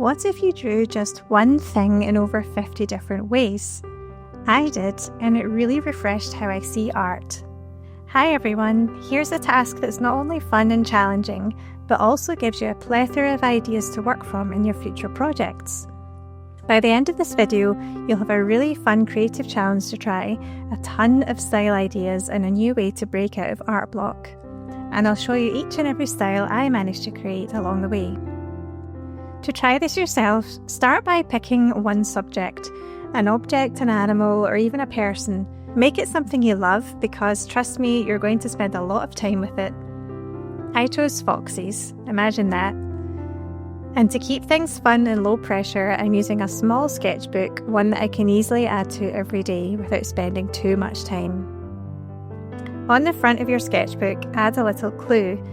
What if you drew just one thing in over 50 different ways? I did, and it really refreshed how I see art. Hi everyone, here's a task that's not only fun and challenging, but also gives you a plethora of ideas to work from in your future projects. By the end of this video, you'll have a really fun creative challenge to try, a ton of style ideas and a new way to break out of art block. And I'll show you each and every style I managed to create along the way. To try this yourself, start by picking one subject, an object, an animal, or even a person. Make it something you love because, trust me, you're going to spend a lot of time with it. I chose foxes, imagine that. And to keep things fun and low pressure, I'm using a small sketchbook, one that I can easily add to every day without spending too much time. On the front of your sketchbook, add a little clue.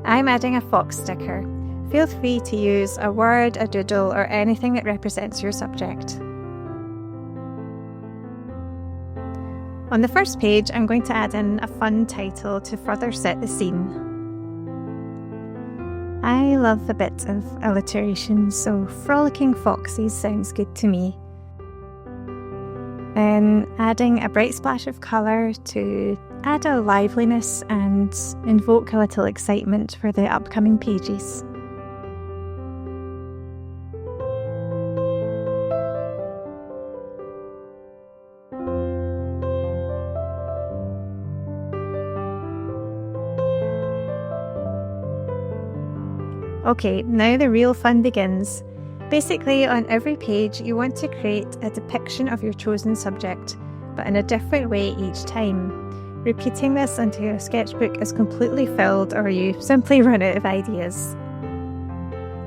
I'm adding a fox sticker. Feel free to use a word, a doodle, or anything that represents your subject. On the first page, I'm going to add in a fun title to further set the scene. I love a bit of alliteration, so frolicking foxes sounds good to me. Then adding a bright splash of colour to add a liveliness and invoke a little excitement for the upcoming pages. Okay, now the real fun begins. Basically, on every page, you want to create a depiction of your chosen subject, but in a different way each time. Repeating this until your sketchbook is completely filled or you simply run out of ideas.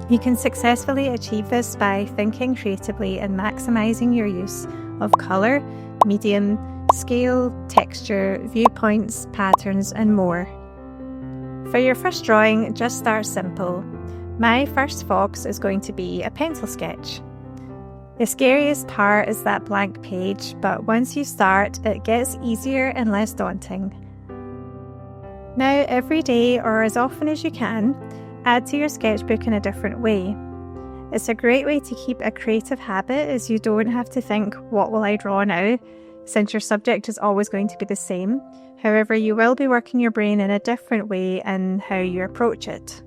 You can successfully achieve this by thinking creatively and maximising your use of colour, medium, scale, texture, viewpoints, patterns, and more. For your first drawing, just start simple. My first fox is going to be a pencil sketch. The scariest part is that blank page, but once you start, it gets easier and less daunting. Now, every day, or as often as you can, add to your sketchbook in a different way. It's a great way to keep a creative habit, as you don't have to think, what will I draw now, since your subject is always going to be the same. However, you will be working your brain in a different way in how you approach it.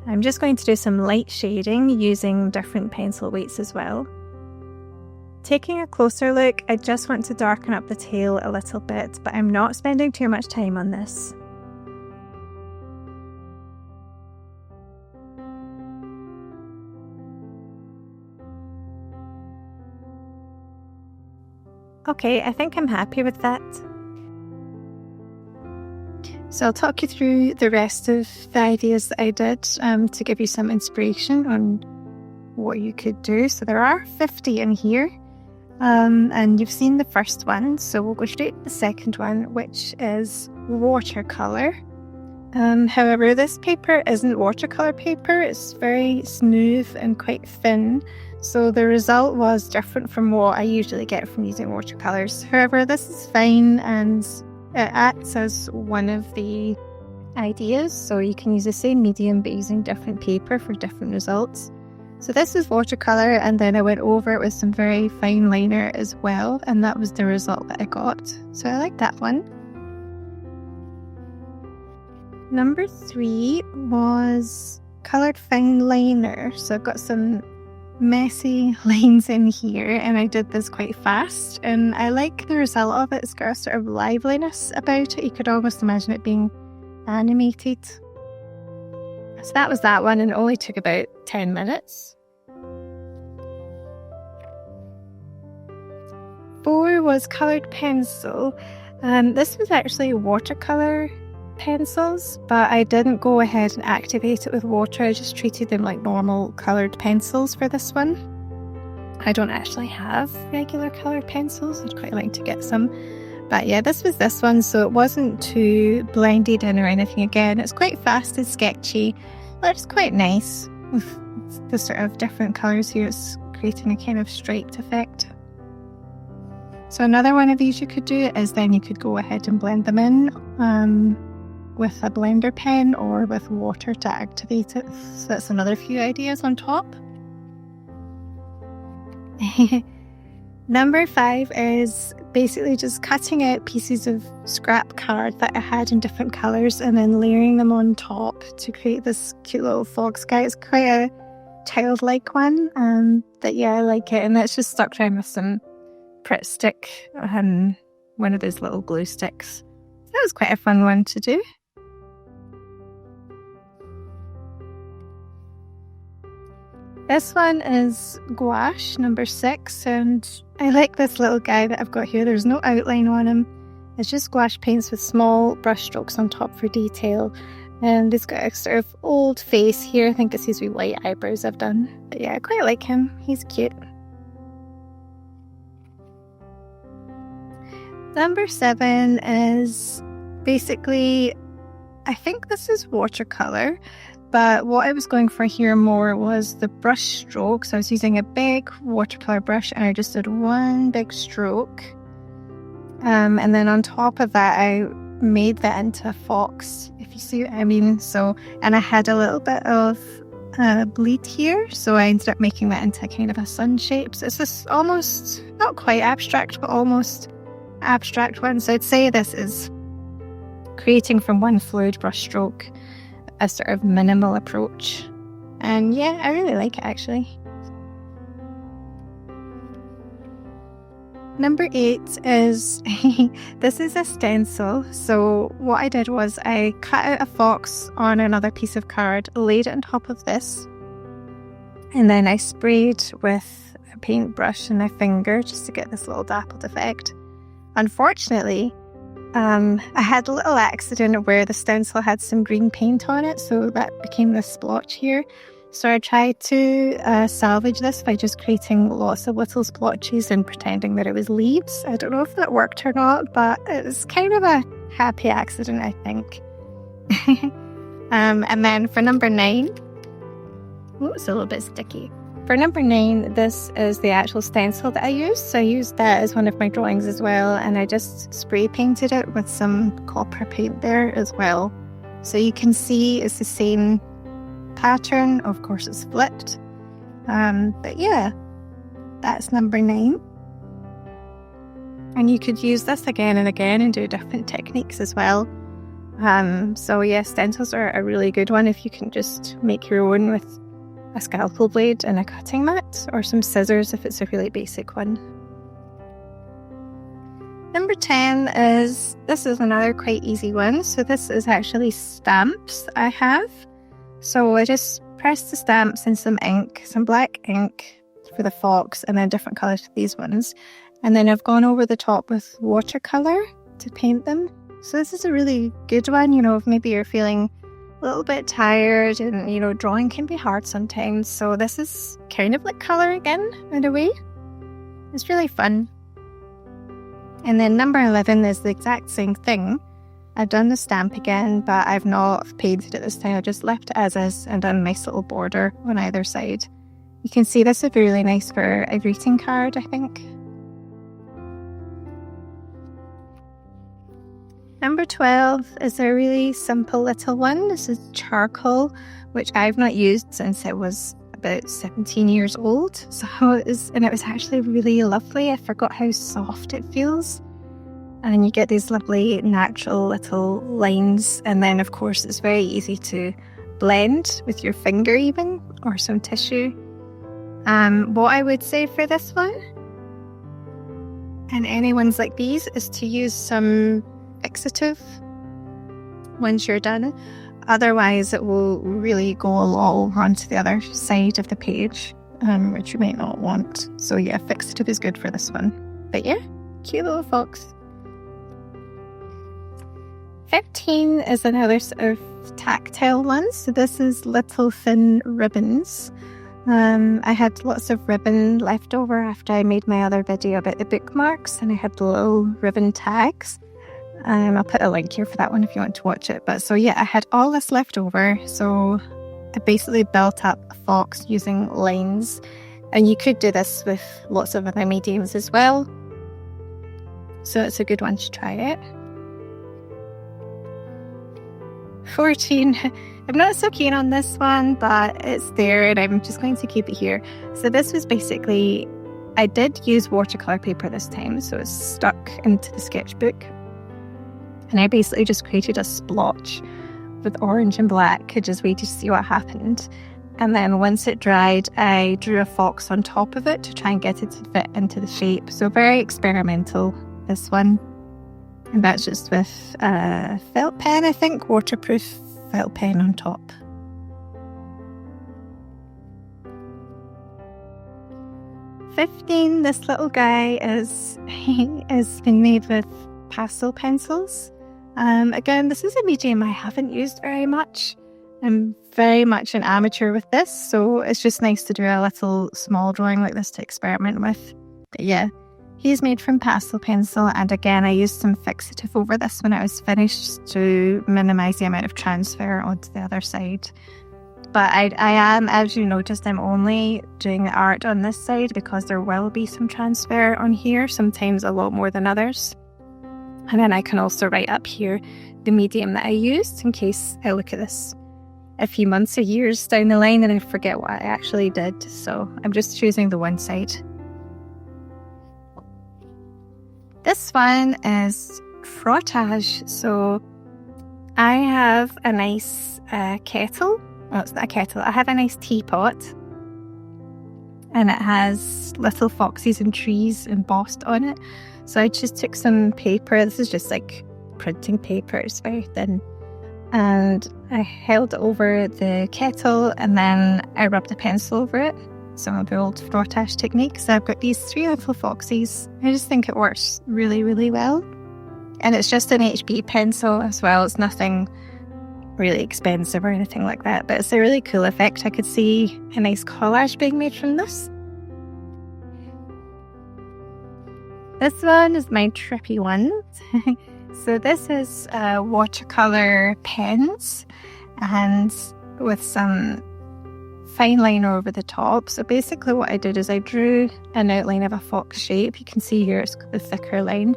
I'm just going to do some light shading using different pencil weights as well. Taking a closer look, I just want to darken up the tail a little bit, but I'm not spending too much time on this. Okay, I think I'm happy with that. So I'll talk you through the rest of the ideas that I did to give you some inspiration on what you could do. So there are 50 in here, and you've seen the first one, so we'll go straight to the second one, which is watercolour. However, this paper isn't watercolour paper, it's very smooth and quite thin, so the result was different from what I usually get from using watercolours. However, this is fine and it acts as one of the ideas, so you can use the same medium but using different paper for different results. So this is watercolour, and then I went over it with some very fine liner as well, and that was the result that I got. So I like that one. Number 3 was coloured fine liner. So I've got some messy lines in here, and I did this quite fast, and I like the result of it. It's got a sort of liveliness about it. You could almost imagine it being animated. So that was that one, and it only took about 10 minutes. 4 was coloured pencil. This was actually watercolour pencils, but I didn't go ahead and activate it with water. I just treated them like normal coloured pencils for this one. I don't actually have regular coloured pencils. I'd quite like to get some. But yeah, this was this one, so it wasn't too blended in or anything. Again, it's quite fast and sketchy, but it's quite nice. With the sort of different colours here, it's creating a kind of striped effect. So another one of these you could do is then you could go ahead and blend them in. with a blender pen or with water to activate it. So that's another few ideas on top. Number 5 is basically just cutting out pieces of scrap card that I had in different colours and then layering them on top to create this cute little fox guy. It's quite a childlike one, but yeah, I like it. And that's just stuck down with some Pritt stick and one of those little glue sticks. That was quite a fun one to do. This one is Gouache, number 6, and I like this little guy that I've got here. There's no outline on him. It's just gouache paints with small brush strokes on top for detail. And he's got a sort of old face here. I think it's his wee white eyebrows I've done. But yeah, I quite like him. He's cute. Number 7 is basically, I think this is watercolour. But what I was going for here more was the brush strokes. I was using a big watercolour brush and I just did one big stroke. And then on top of that, I made that into a fox, if you see what I mean. So, and I had a little bit of bleed here. So I ended up making that into kind of a sun shape. So it's this almost, not quite abstract, but almost abstract one. So I'd say this is creating from one fluid brush stroke, a sort of minimal approach. And yeah, I really like it actually. Number 8 is, this is a stencil. So what I did was I cut out a fox on another piece of card, laid it on top of this, and then I sprayed with a paintbrush and a finger just to get this little dappled effect. Unfortunately, I had a little accident where the stencil had some green paint on it, so that became this splotch here. So I tried to salvage this by just creating lots of little splotches and pretending that it was leaves. I don't know if that worked or not, but it was kind of a happy accident, I think. And then for number 9, oh, it's a little bit sticky. For number 9, this is the actual stencil that I used. So I used that as one of my drawings as well, and I just spray painted it with some copper paint there as well. So you can see it's the same pattern. Of course it's flipped. But yeah, that's number 9. And you could use this again and again and do different techniques as well. So yeah, stencils are a really good one if you can just make your own with a scalpel blade and a cutting mat, or some scissors if it's a really basic one. Number 10 is, this is another quite easy one. So this is actually stamps I have. So I just pressed the stamps in some ink, some black ink for the fox, and then different colours for these ones. And then I've gone over the top with watercolour to paint them. So this is a really good one, you know, if maybe you're feeling a little bit tired and, you know, drawing can be hard sometimes. So this is kind of like colour again, in a way. It's really fun. And then number 11 is the exact same thing. I've done the stamp again, but I've not painted it this time. I just left it as is and done a nice little border on either side. You can see this would be really nice for a greeting card, I think. Number 12 is a really simple little one. This is charcoal, which I've not used since it was about 17 years old. So it was actually really lovely. I forgot how soft it feels. And you get these lovely natural little lines. And then of course it's very easy to blend with your finger even, or some tissue. What I would say for this one, and any ones like these, is to use some fixative once you're done. Otherwise it will really go all over onto the other side of the page, which you might not want. So yeah, fixative is good for this one. But yeah, cute little fox. 15 is another sort of tactile one. So this is little thin ribbons. I had lots of ribbon left over after I made my other video about the bookmarks, and I had the little ribbon tags. I'll put a link here for that one if you want to watch it. But so yeah, I had all this left over. So I basically built up a fox using lines. And you could do this with lots of other mediums as well. So it's a good one to try it. 14. I'm not so keen on this one, but it's there and I'm just going to keep it here. So this was basically, I did use watercolour paper this time, so it's stuck into the sketchbook. And I basically just created a splotch with orange and black. I just waited to see what happened. And then once it dried, I drew a fox on top of it to try and get it to fit into the shape. So very experimental, this one. And that's just with felt pen, I think, waterproof felt pen on top. "15, this little guy is been made with pastel pencils. Again, this is a medium I haven't used very much. I'm very much an amateur with this, so it's just nice to do a little small drawing like this to experiment with. But yeah, he's made from pastel pencil, and again I used some fixative over this when it was finished to minimise the amount of transfer onto the other side. But I am, as you noticed, I'm only doing the art on this side because there will be some transfer on here, sometimes a lot more than others. And then I can also write up here the medium that I used in case I look at this a few months or years down the line and I forget what I actually did. So I'm just choosing the one side. This one is Frottage. So I have a nice kettle. Oh, it's not a kettle. I have a nice teapot. And it has little foxes and trees embossed on it. So I just took some paper. This is just like printing paper. It's very thin. And I held it over the kettle and then I rubbed a pencil over it. Some of the old frottage technique. So I've got these 3 little foxes. I just think it works really, really well. And it's just an HB pencil as well. It's nothing really expensive or anything like that. But it's a really cool effect. I could see a nice collage being made from this. This one is my trippy one. So this is watercolour pens and with some fine liner over the top. So basically what I did is I drew an outline of a fox shape. You can see here it's got the thicker line.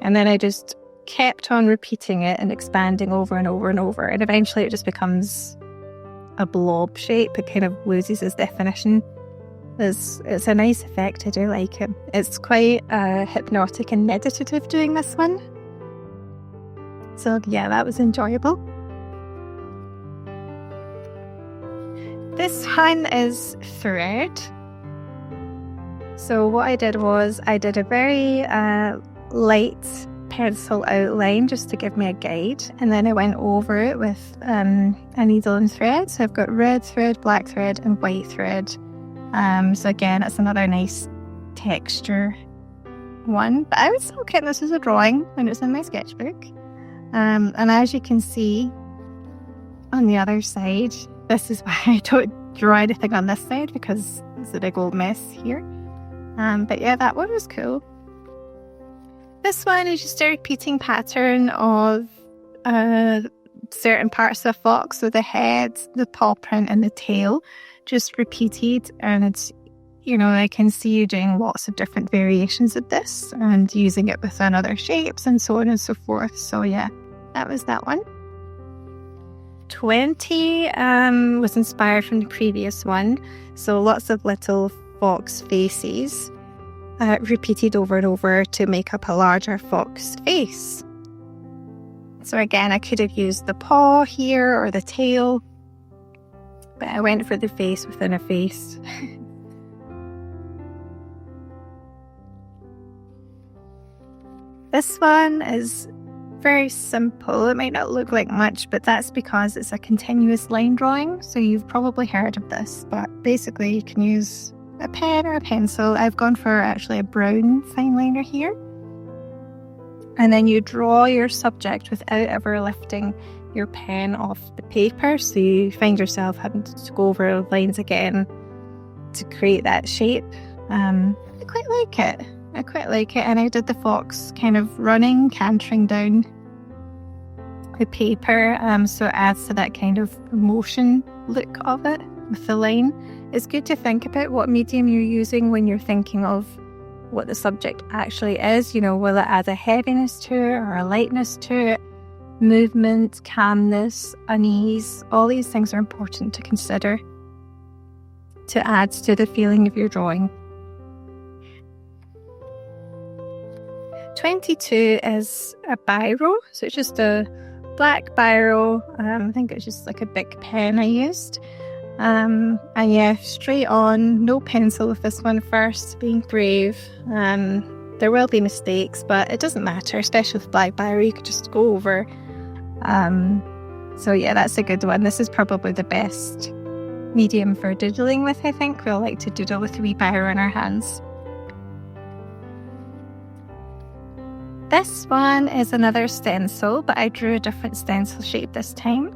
And then I just kept on repeating it and expanding over and over and over. And eventually it just becomes a blob shape. It kind of loses its definition. It's a nice effect. I do like it. It's quite hypnotic and meditative doing this one. So yeah, that was enjoyable. This one is thread. So what I did was I did a very light pencil outline just to give me a guide, and then I went over it with a needle and thread. So I've got red thread, black thread and white thread. So again, it's another nice texture one, but I would still count this as a drawing and it's in my sketchbook. And as you can see on the other side, this is why I don't draw anything on this side because it's a big old mess here. But yeah, that one was cool. This one is just a repeating pattern of certain parts of the fox, so the head, the paw print and the tail, just repeated. And it's, you know, I can see you doing lots of different variations of this and using it within other shapes and so on and so forth. So yeah, that was that one. 20 was inspired from the previous one. So lots of little fox faces repeated over and over to make up a larger fox face. So again, I could have used the paw here or the tail, but I went for the face within a face. This one is very simple. It might not look like much, but that's because it's a continuous line drawing. So you've probably heard of this, but basically you can use a pen or a pencil. I've gone for actually a brown fine liner here. And then you draw your subject without ever lifting your pen off the paper. So you find yourself having to go over lines again to create that shape. I quite like it. And I did the fox kind of running, cantering down the paper. So it adds to that kind of motion look of it with the line. It's good to think about what medium you're using when you're thinking of what the subject actually is. You know, will it add a heaviness to it or a lightness to it? movement, calmness, unease. All these things are important to consider to add to the feeling of your drawing. 22 is a Biro, so it's just a black Biro. I think it's just like a big pen I used. And yeah, straight on, no pencil with this one first, being brave. There will be mistakes, but it doesn't matter, especially with black Biro, you could just go over. So yeah, that's a good one. This is probably the best medium for doodling with, I think. We all like to doodle with a wee Biro in our hands. This one is another stencil, but I drew a different stencil shape this time.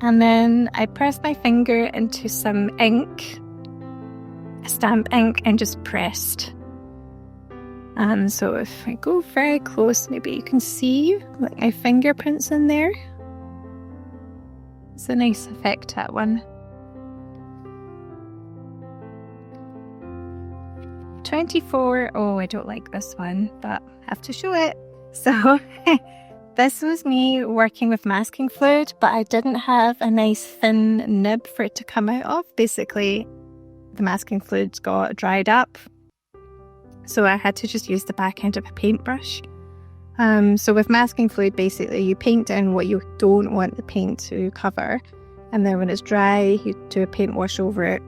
And then I pressed my finger into some ink, stamp ink, and just pressed. So if I go very close, maybe you can see like my fingerprints in there. It's a nice effect, that one. 24, oh, I don't like this one, but I have to show it. So this was me working with masking fluid, but I didn't have a nice thin nib for it to come out of. Basically, the masking fluid got dried up, so I had to just use the back end of a paintbrush. So with masking fluid, basically you paint down what you don't want the paint to cover, and then when it's dry, you do a paint wash over it,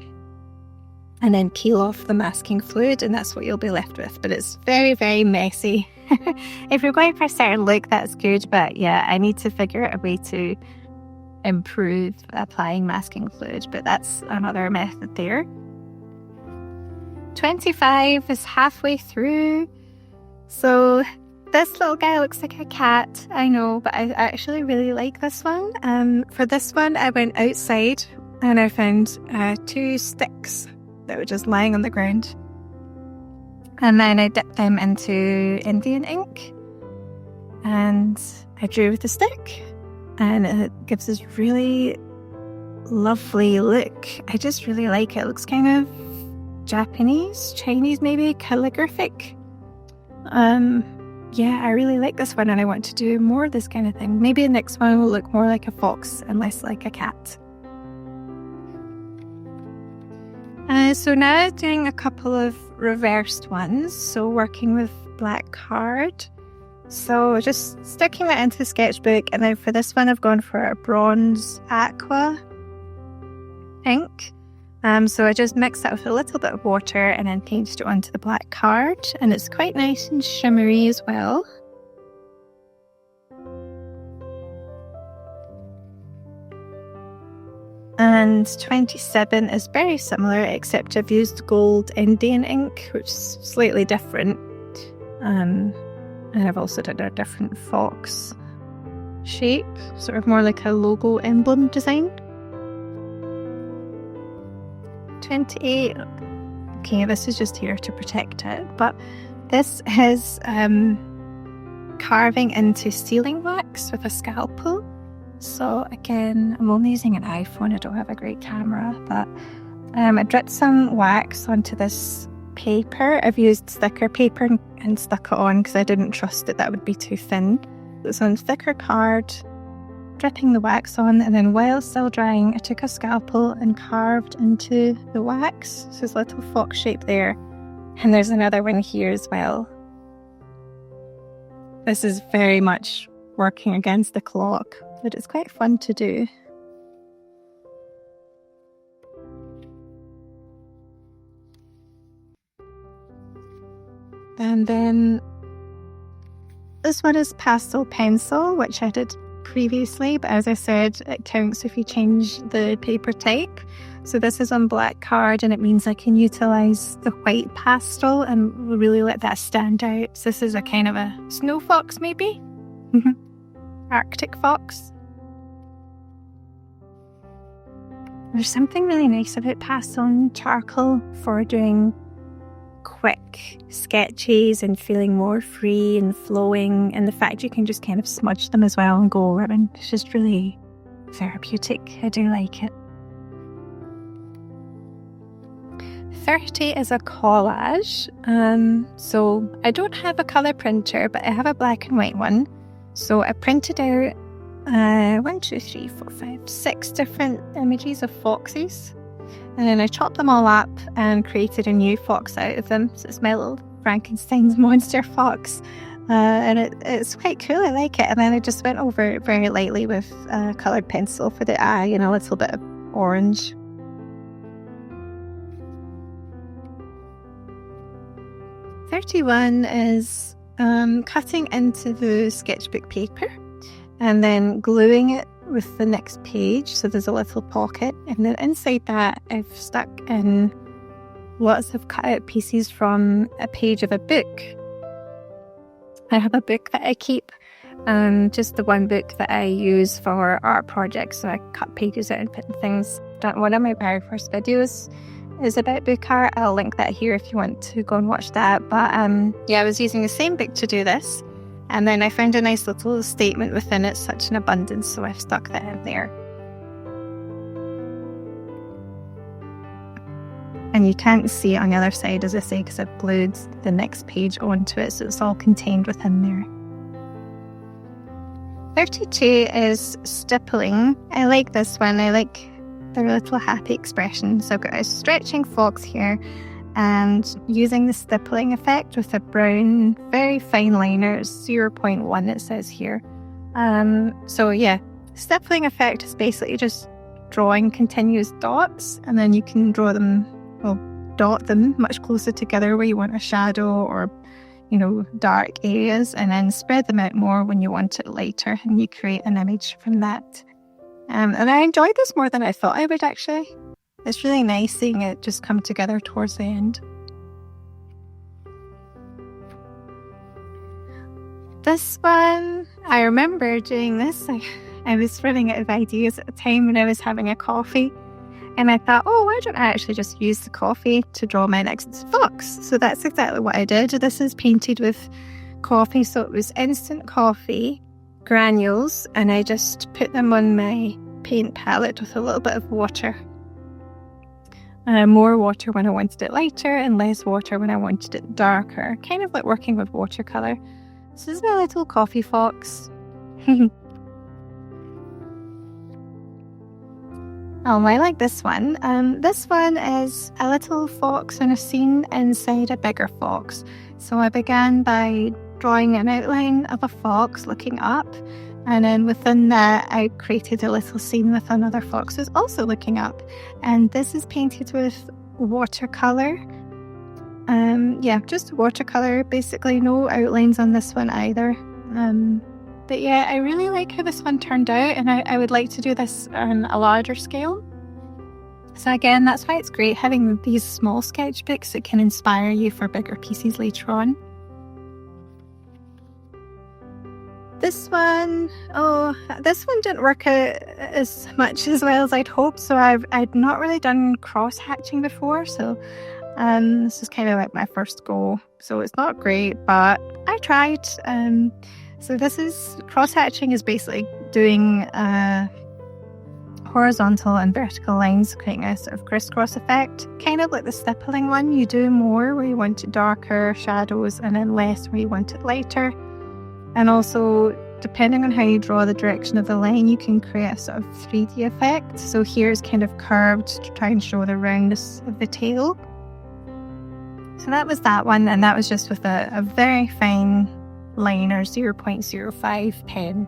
and then peel off the masking fluid, and that's what you'll be left with. But it's very, very messy. If you're going for a certain look, that's good, but yeah, I need to figure out a way to improve applying masking fluid, but that's another method there. 25 is halfway through. So this little guy looks like a cat, I know, but I actually really like this one. For this one, I went outside and I found 2 sticks that were just lying on the ground. And then I dipped them into Indian ink and I drew with the stick, and it gives this really lovely look. I just really like it. It looks kind of Japanese, Chinese maybe, calligraphic. Yeah, I really like this one and I want to do more of this kind of thing. Maybe the next one will look more like a fox and less like a cat. So now doing a couple of reversed ones, so working with black card. So just sticking that into the sketchbook, and then for this one I've gone for a bronze aqua ink. So I just mixed that with a little bit of water and then painted it onto the black card, and it's quite nice and shimmery as well. And 27 is very similar, except I've used gold Indian ink, which is slightly different. And I've also done a different fox shape, sort of more like a logo emblem design. 28, okay, this is just here to protect it, but this is carving into sealing wax with a scalpel. So again, I'm only using an iPhone, I don't have a great camera, but I dripped some wax onto this paper. I've used thicker paper and stuck it on because I didn't trust that would be too thin. It's on thicker card, dripping the wax on, and then while still drying, I took a scalpel and carved into the wax. So there's a little fox shape there, and there's another one here as well. This is very much working against the clock, but it's quite fun to do. And then this one is pastel pencil, which I did previously, but as I said, it counts if you change the paper type. So this is on black card, and it means I can utilise the white pastel and really let that stand out. So this is a kind of a snow fox maybe? Arctic fox. There's something really nice about pastel and charcoal for doing quick sketches and feeling more free and flowing, and the fact you can just kind of smudge them as well and go around. It's just really therapeutic. I do like it. 30 is a collage. So I don't have a colour printer, but I have a black and white one. So I printed out 6 different images of foxes. And then I chopped them all up and created a new fox out of them. So it's my little Frankenstein's monster fox. And it's quite cool, I like it. And then I just went over it very lightly with a coloured pencil for the eye and a little bit of orange. "31 is cutting into the sketchbook paper and then gluing it with the next page. So there's a little pocket, and then inside that I've stuck in lots of cut out pieces from a page of a book. I have a book that I keep, just the one book that I use for art projects. So I cut pages out and put things. One of my very first videos is about book art. I'll link that here if you want to go and watch that. But yeah, I was using the same book to do this. And then I found a nice little statement within it, such an abundance, so I've stuck that in there. And you can't see it on the other side, as I say, because I've glued the next page onto it, so it's all contained within there. 32 is stippling. I like this one. I like their little happy expression. So I've got a stretching fox here, and using the stippling effect with a brown, very fine liner, 0.1 it says here. So yeah, stippling effect is basically just drawing continuous dots, and then you can draw them, well, dot them much closer together where you want a shadow or, you know, dark areas, and then spread them out more when you want it lighter, and you create an image from that. And I enjoyed this more than I thought I would, actually. It's really nice seeing it just come together towards the end. This one, I remember doing this. I was running out of ideas at the time when I was having a coffee. And I thought, oh, why don't I actually just use the coffee to draw my next fox? So that's exactly what I did. This is painted with coffee. So it was instant coffee granules. And I just put them on my paint palette with a little bit of water. More water when I wanted it lighter and less water when I wanted it darker. Kind of like working with watercolour. So this is my little coffee fox. Oh, I like this one. This one is a little fox in a scene inside a bigger fox. So I began by drawing an outline of a fox looking up. And then within that, I created a little scene with another fox who's also looking up. And this is painted with watercolour. Yeah, just watercolour, basically. No outlines on this one either. But yeah, I really like how this one turned out, and I would like to do this on a larger scale. So again, that's why it's great having these small sketchbooks that can inspire you for bigger pieces later on. This one didn't work out as much as well as I'd hoped. So I'd not really done cross hatching before, so this is kind of like my first go. So it's not great, but I tried. So this is cross hatching is basically doing horizontal and vertical lines, creating a sort of crisscross effect, kind of like the stippling one. You do more where you want it darker shadows, and then less where you want it lighter. And also, depending on how you draw the direction of the line, you can create a sort of 3D effect. So here's kind of curved to try and show the roundness of the tail. So that was that one, and that was just with a very fine liner, 0.05 pen.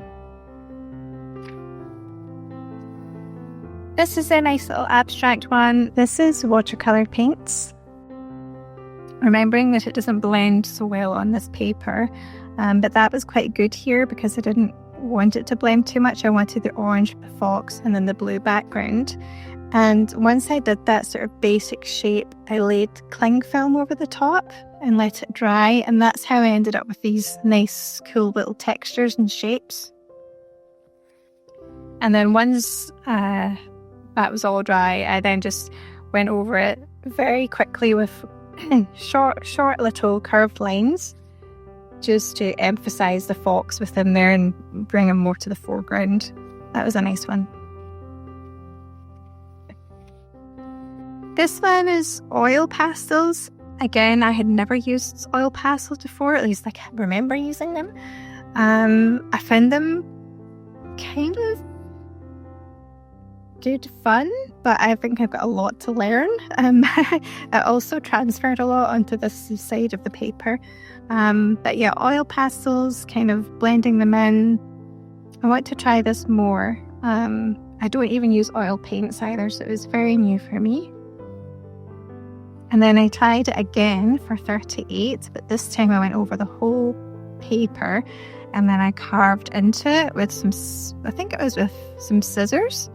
This is a nice little abstract one. This is watercolour paints. Remembering that it doesn't blend so well on this paper. But that was quite good here because I didn't want it to blend too much. I wanted the orange fox and then the blue background. And once I did that sort of basic shape, I laid cling film over the top and let it dry. And that's how I ended up with these nice, cool little textures and shapes. And then once that was all dry, I then just went over it very quickly with short little curved lines, just to emphasize the fox within there and bring him more to the foreground. That was a nice one. This one is oil pastels. Again, I had never used oil pastels before, at least I can't remember using them. I found them kind of good fun, but I think I've got a lot to learn. It also transferred a lot onto this side of the paper. But yeah, oil pastels, kind of blending them in. I want to try this more. I don't even use oil paints either, so it was very new for me. And then I tried it again for 38, but this time I went over the whole paper and then I carved into it with some, I think it was with some scissors,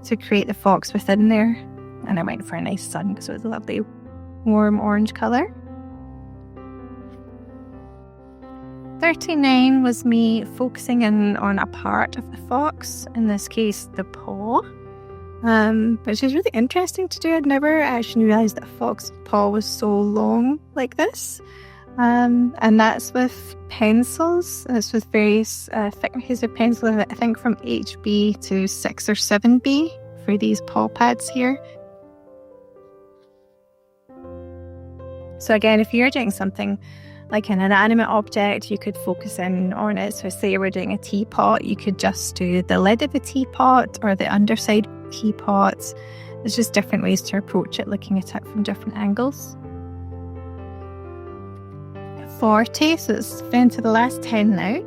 to create the fox within there. And I went for a nice sun because it was a lovely warm orange colour. 39 was me focusing in on a part of the fox, in this case the paw, which is really interesting to do. I'd never actually realised that a fox's paw was so long like this. And that's with pencils. It's with various thicknesses of pencil, I think from HB to 6 or 7B for these paw pads here. So again, if you're doing something like an inanimate object, you could focus in on it. So say you were doing a teapot, you could just do the lid of the teapot or the underside teapot. There's just different ways to approach it, looking at it from different angles. 40, so it's down to the last 10 now.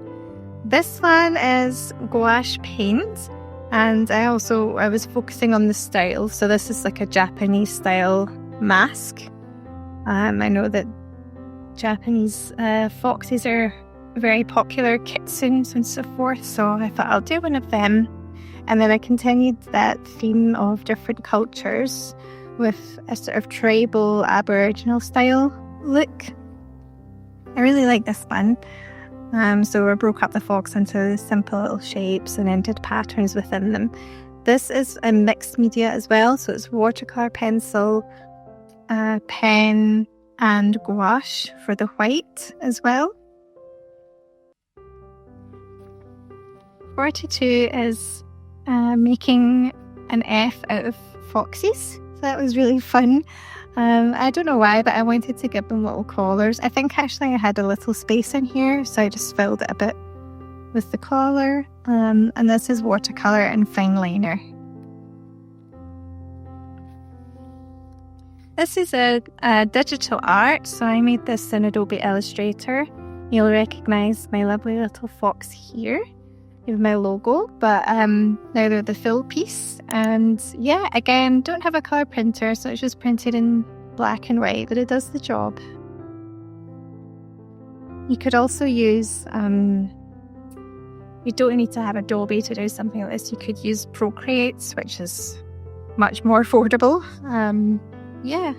This one is gouache paint, and I was focusing on the style. So this is like a Japanese style mask. I know that Japanese foxes are very popular, kitsunes and so forth, so I thought I'll do one of them. And then I continued that theme of different cultures with a sort of tribal Aboriginal style look. I really like this one. So I broke up the fox into simple little shapes and then did patterns within them. This is a mixed media as well, so it's watercolour pencil, pen and gouache for the white as well. 42 is making an F out of foxes. So that was really fun. I don't know why, but I wanted to give them little collars. I think actually I had a little space in here, so I just filled it a bit with the collar. And this is watercolour and Fineliner. This is a digital art, so I made this in Adobe Illustrator. You'll recognise my lovely little fox here with my logo, but now they're the full piece. And yeah, again, don't have a colour printer, so it's just printed in black and white, but it does the job. You could also use, you don't need to have Adobe to do something like this. You could use Procreate, which is much more affordable. Yeah.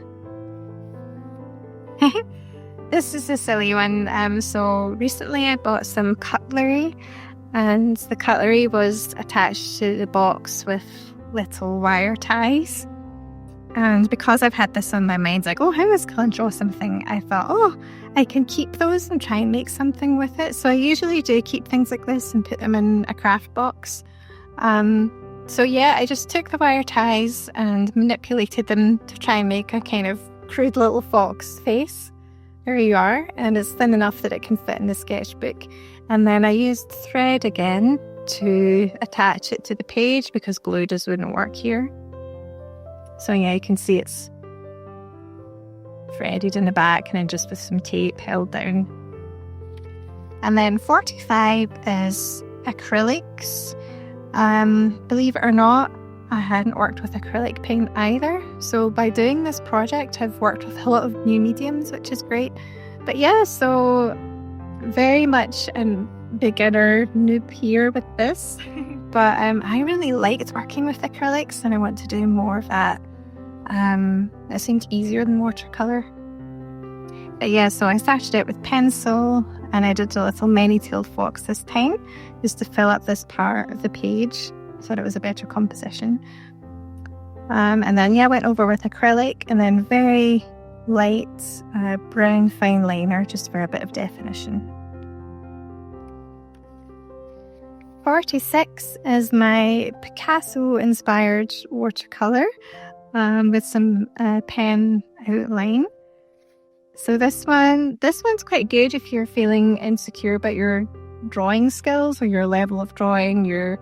This is a silly one. So recently I bought some cutlery, and the cutlery was attached to the box with little wire ties. And because I've had this on my mind, like, oh, how is going to draw something? I thought, oh, I can keep those and try and make something with it. So I usually do keep things like this and put them in a craft box. So yeah, I just took the wire ties and manipulated them to try and make a kind of crude little fox face. There you are. And it's thin enough that it can fit in the sketchbook. And then I used thread again to attach it to the page because glue just wouldn't work here. So yeah, you can see it's threaded in the back and then just with some tape held down. And then 45 is acrylics. Believe it or not, I hadn't worked with acrylic paint either. So by doing this project, I've worked with a lot of new mediums, which is great. But yeah, so very much a beginner noob here with this. But I really liked working with acrylics and I want to do more of that. It seemed easier than watercolour. But yeah, so I started it with pencil and I did a little many-tailed fox this time just to fill up this part of the page. I thought it was a better composition. And then yeah, I went over with acrylic and then very light brown fine liner just for a bit of definition. 46 is my Picasso-inspired watercolour with some pen outline. So this one's quite good if you're feeling insecure about your drawing skills or your level of drawing, your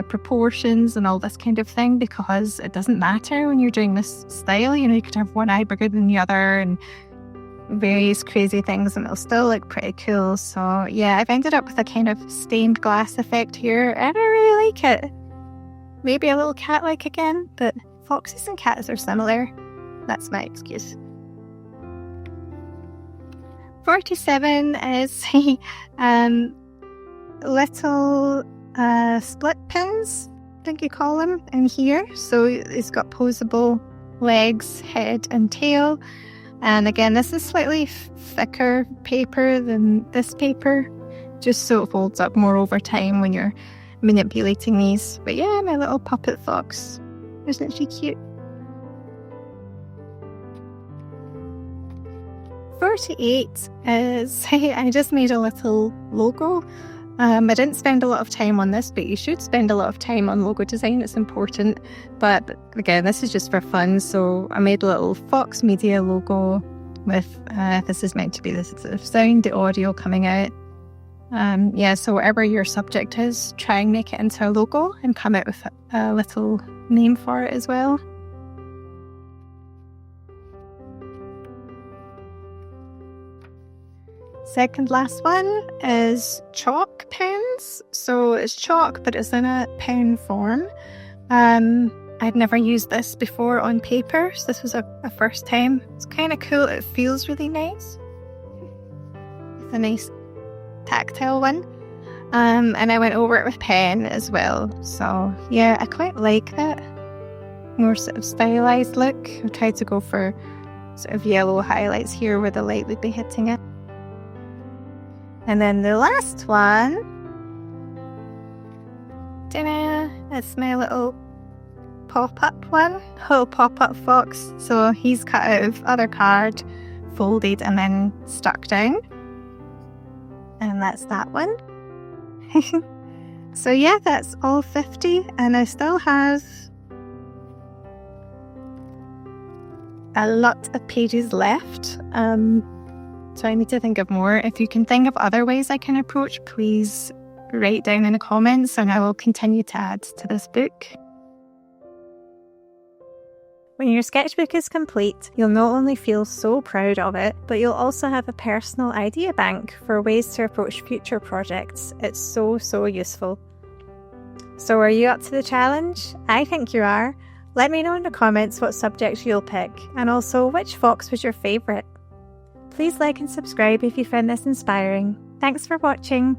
proportions and all this kind of thing, because it doesn't matter when you're doing this style. You know, you could have one eye bigger than the other and various crazy things and it'll still look pretty cool. So yeah, I've ended up with a kind of stained glass effect here and I really like it. Maybe a little cat-like again, but foxes and cats are similar. That's my excuse. 47 is little split pins, I think you call them, in here. So it's got posable legs, head and tail. And again, this is slightly thicker paper than this paper, just so it folds up more over time when you're manipulating these. But yeah, my little puppet fox. Isn't she cute? 48 is, I just made a little logo. I didn't spend a lot of time on this, but you should spend a lot of time on logo design. It's important. But again, this is just for fun. So I made a little Fox Media logo with, this is meant to be the sort of sound, the audio coming out. Yeah, so whatever your subject is, try and make it into a logo and come out with a little name for it as well. Second last one is chalk pens. So it's chalk, but it's in a pen form. I'd never used this before on paper, so this was a first time. It's kind of cool. It feels really nice. It's a nice tactile one. And I went over it with pen as well. So yeah, I quite like that more sort of stylized look. I tried to go for sort of yellow highlights here where the light would be hitting it. And then the last one, ta-da, it's my little pop-up one, little pop-up fox. So he's cut out of other card, folded and then stuck down. And that's that one. So yeah, that's all 50, and I still have a lot of pages left. So I need to think of more. If you can think of other ways I can approach, please write down in the comments and I will continue to add to this book. When your sketchbook is complete, you'll not only feel so proud of it, but you'll also have a personal idea bank for ways to approach future projects. It's so useful. So are you up to the challenge? I think you are. Let me know in the comments what subjects you'll pick, and also which fox was your favourite. Please like and subscribe if you found this inspiring. Thanks for watching.